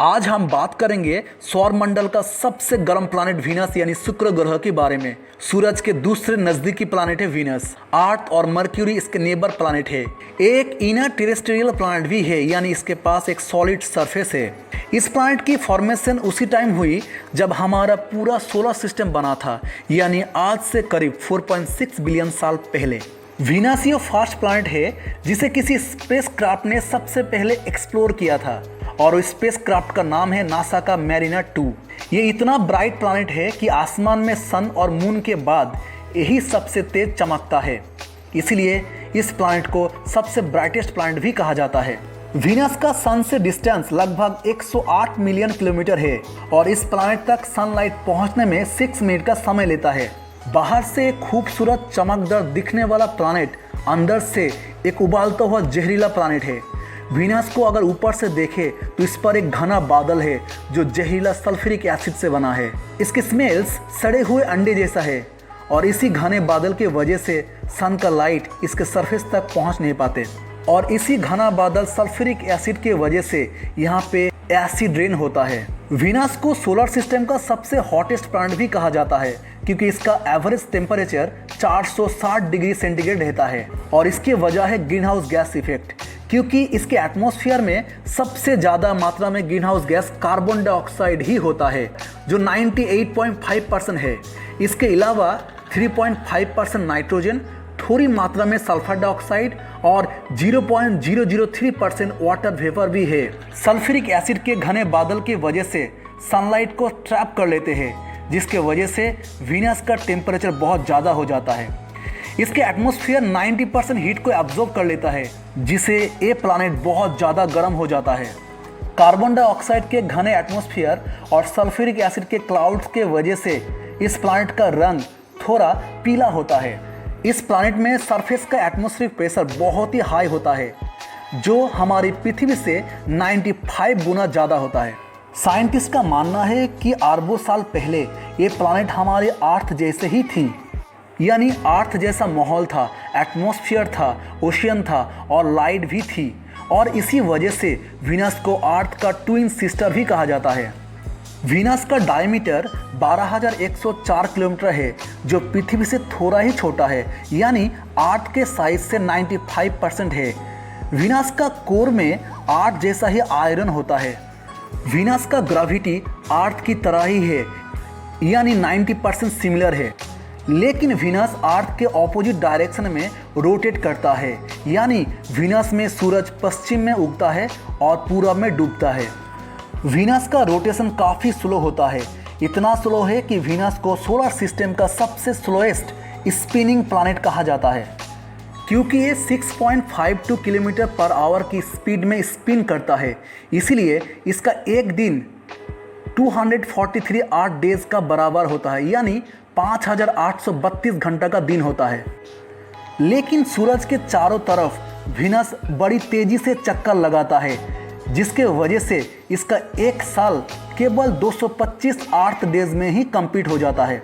आज हम बात करेंगे सौरमंडल का सबसे गर्म प्लैनेट वीनस यानी शुक्र ग्रह के बारे में। सूरज के दूसरे नजदीकी प्लैनेट है वीनस। अर्थ और मर्क्यूरी इसके नेबर प्लैनेट है। एक इनर टेरेस्ट्रियल प्लैनेट भी है, यानी इसके पास एक सॉलिड सरफेस है। इस प्लैनेट की फॉर्मेशन उसी टाइम हुई जब हमारा पूरा सोलर सिस्टम बना था, यानी आज से करीब 4.6 बिलियन साल पहले। वीनस ये फर्स्ट प्लैनेट है जिसे किसी स्पेसक्राफ्ट ने सबसे पहले एक्सप्लोर किया था, और उस स्पेसक्राफ्ट का नाम है नासा का मैरिनर 2। ये इतना ब्राइट प्लैनेट है कि आसमान में सन और मून के बाद यही सबसे तेज चमकता है, इसलिए इस प्लैनेट को सबसे ब्राइटेस्ट प्लैनेट भी कहा जाता है। वीनस का सन से डिस्टेंस लगभग 108 मिलियन किलोमीटर है, और इस प्लैनेट तक सनलाइट पहुंचने में 6 मिनट का समय लेता है। बाहर से एक खूबसूरत चमकदार दिखने वाला प्लैनेट अंदर से एक उबालता हुआ जहरीला प्लैनेट है। वीनस को अगर ऊपर से देखें तो इस पर एक घना बादल है जो जहरीला सल्फ्यूरिक एसिड से बना है। इसकी स्मेल्स सड़े हुए अंडे जैसा है, और इसी घने बादल की वजह से सन का लाइट इसके सरफेस तक पहुंच नहीं पाते, और इसी घना बादल सल्फ्यूरिक एसिड की वजह से यहाँ पे एसिड रेन होता है। वीनस को सोलर सिस्टम का सबसे हॉटेस्ट प्लैनेट भी कहा जाता है, क्योंकि इसका एवरेज टेम्परेचर 460 डिग्री सेंटीग्रेड रहता है, और इसकी वजह है ग्रीन हाउस गैस इफेक्ट, क्योंकि इसके एटमॉस्फेयर में सबसे ज़्यादा मात्रा में greenhouse gas carbon dioxide ही होता है, जो 98.5% है। इसके अलावा 3.5% नाइट्रोजन, थोड़ी मात्रा में सल्फर डाइऑक्साइड और 0.003% वाटर वेपर भी है। सल्फ्यूरिक एसिड के घने बादल की वजह से सनलाइट को ट्रैप कर लेते हैं, जिसके वजह से वीनस का टेम्परेचर बहुत ज़्यादा हो जाता है। इसके एटमॉस्फेयर 90% हीट को एब्जॉर्ब कर लेता है, जिससे ये प्लैनेट बहुत ज़्यादा गर्म हो जाता है। कार्बन डाइऑक्साइड के घने एटमॉस्फेयर और सल्फ्यूरिक एसिड के क्लाउड्स के वजह से इस प्लैनेट का रंग थोड़ा पीला होता है। इस प्लैनेट में सरफेस का एटमॉस्फेरिक प्रेशर बहुत ही हाई होता है, जो हमारी पृथ्वी से 95 गुना ज़्यादा होता है। साइंटिस्ट का मानना है कि अरबों साल पहले ये प्लैनेट हमारे अर्थ जैसे ही थी, यानी अर्थ जैसा माहौल था, एटमॉस्फेयर था, ओशियन था और लाइट भी थी, और इसी वजह से वीनस को अर्थ का ट्विन सिस्टर भी कहा जाता है। वीनस का डायमीटर 12,104 किलोमीटर है, जो पृथ्वी से थोड़ा ही छोटा है, यानी अर्थ के साइज से 95% है। वीनस का कोर में अर्थ जैसा ही आयरन होता है। वीनस का ग्रेविटी अर्थ की तरह ही है, यानी 90% सिमिलर है, लेकिन वीनस अर्थ के ऑपोजिट डायरेक्शन में रोटेट करता है, यानी वीनस में सूरज पश्चिम में उगता है और पूरब में डूबता है। वीनस का रोटेशन काफ़ी स्लो होता है, इतना स्लो है कि वीनस को सोलर सिस्टम का सबसे स्लोएस्ट स्पिनिंग प्लैनेट कहा जाता है, क्योंकि ये 6.52 किलोमीटर पर आवर की स्पीड में स्पिन करता है। इसीलिए इसका एक दिन 243 अर्थ डेज का बराबर होता है, यानी 5,832 घंटा का दिन होता है। लेकिन सूरज के चारों तरफ वीनस बड़ी तेज़ी से चक्कर लगाता है, जिसके वजह से इसका एक साल केवल 225 अर्थ डेज में ही कंप्लीट हो जाता है,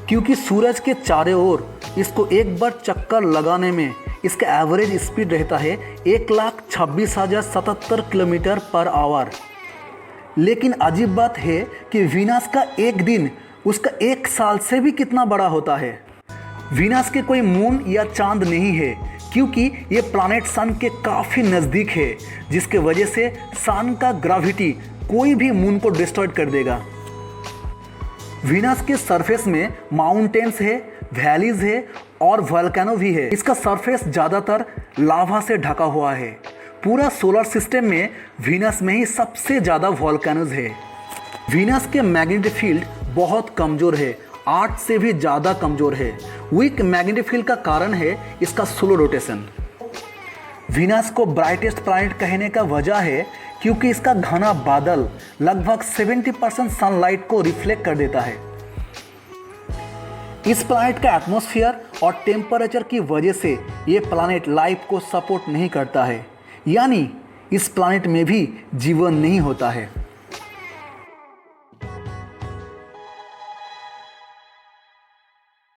क्योंकि सूरज के चारों ओर इसको एक बार चक्कर लगाने में इसका एवरेज स्पीड रहता है 1,26,077 किलोमीटर पर आवर। लेकिन अजीब बात है कि वीनस का एक दिन उसका एक साल से भी कितना बड़ा होता है। वीनस के कोई मून या चांद नहीं है, क्योंकि ये प्लैनेट सन के काफ़ी नज़दीक है, जिसके वजह से सन का ग्रेविटी कोई भी मून को डिस्ट्रॉय कर देगा। वीनस के सरफेस में माउंटेन्स है, वैलीज है और वोल्केनो भी है। इसका सरफेस ज़्यादातर लावा से ढका हुआ है। पूरा सोलर सिस्टम में वीनस में ही सबसे ज़्यादा वोल्केनोज है। वीनस के मैग्नेटिक फील्ड बहुत कमज़ोर है, अर्थ से भी ज़्यादा कमज़ोर है। वीक मैग्नेटिक फील्ड का कारण है इसका स्लो रोटेशन। वीनस को ब्राइटेस्ट प्लैनेट कहने का वजह है क्योंकि इसका घना बादल लगभग 70% सनलाइट को रिफ्लेक्ट कर देता है। इस प्लैनेट का एटमॉस्फेयर और टेम्परेचर की वजह से ये प्लैनेट लाइफ को सपोर्ट नहीं करता है, यानी इस प्लैनेट में भी जीवन नहीं होता है।